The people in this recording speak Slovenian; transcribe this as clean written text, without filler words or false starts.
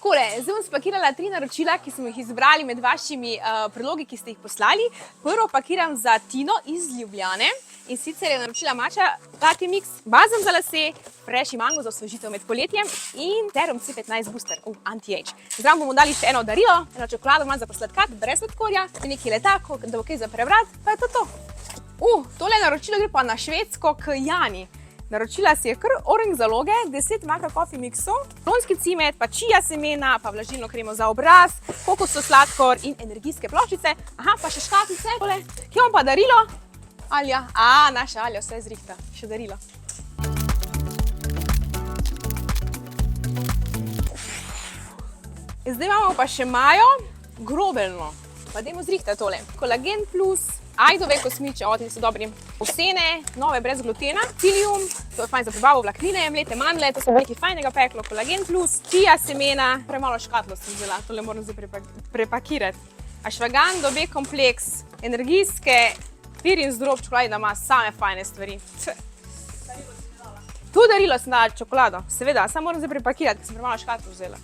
Takole, zdaj bom spakirala 3 naročila, ki smo jih izbrali med vašimi predlogi, ki ste jih poslali. Prvo pakiram za Tino iz Ljubljane in sicer je naročila Matcha Latte Mix, balzam za lase, fresh mango za osvežitev med poletjem in serum C15 Booster, anti-age. Zraven bomo dali še eno darilo, eno čokolado manj za posladkat, brez sladkorja, nekaj letako, da bo kaj za prevrat, pa je to to. Tole naročilo gre pa na Švedsko k Jani. Naročila si je kar orange zaloge, 10 makro coffee mixov, klonski cimet, pa čija semena, pa vlažilno kremo za obraz, kokosov sladkor in energijske ploščice. Aha, pa še škatlice. Kje bom pa darilo? Alja. Naša Alja vse zrihta. Še darilo. Zdaj imamo pa še Majo, grobeljno. Pa dajmo zrihta tole. Kolagen plus, ajdove kosmiče, ti so dobri. Ovsene, nove brez glutena, cilium, to je fajn za prebavo vlaknine, mlete mandle, to so nekaj fajnega peklo, kolagen plus, čija semena, premalo škatlo sem vzela, tole moram zdaj prepakirati. Ashwagandha, dobe kompleks, energijske, pir in zdrob čokolade, da ima same fajne stvari. Tu darilo sem dala čokolado, seveda, samo moram zdaj prepakirati, ker sem premalo škatlo vzela.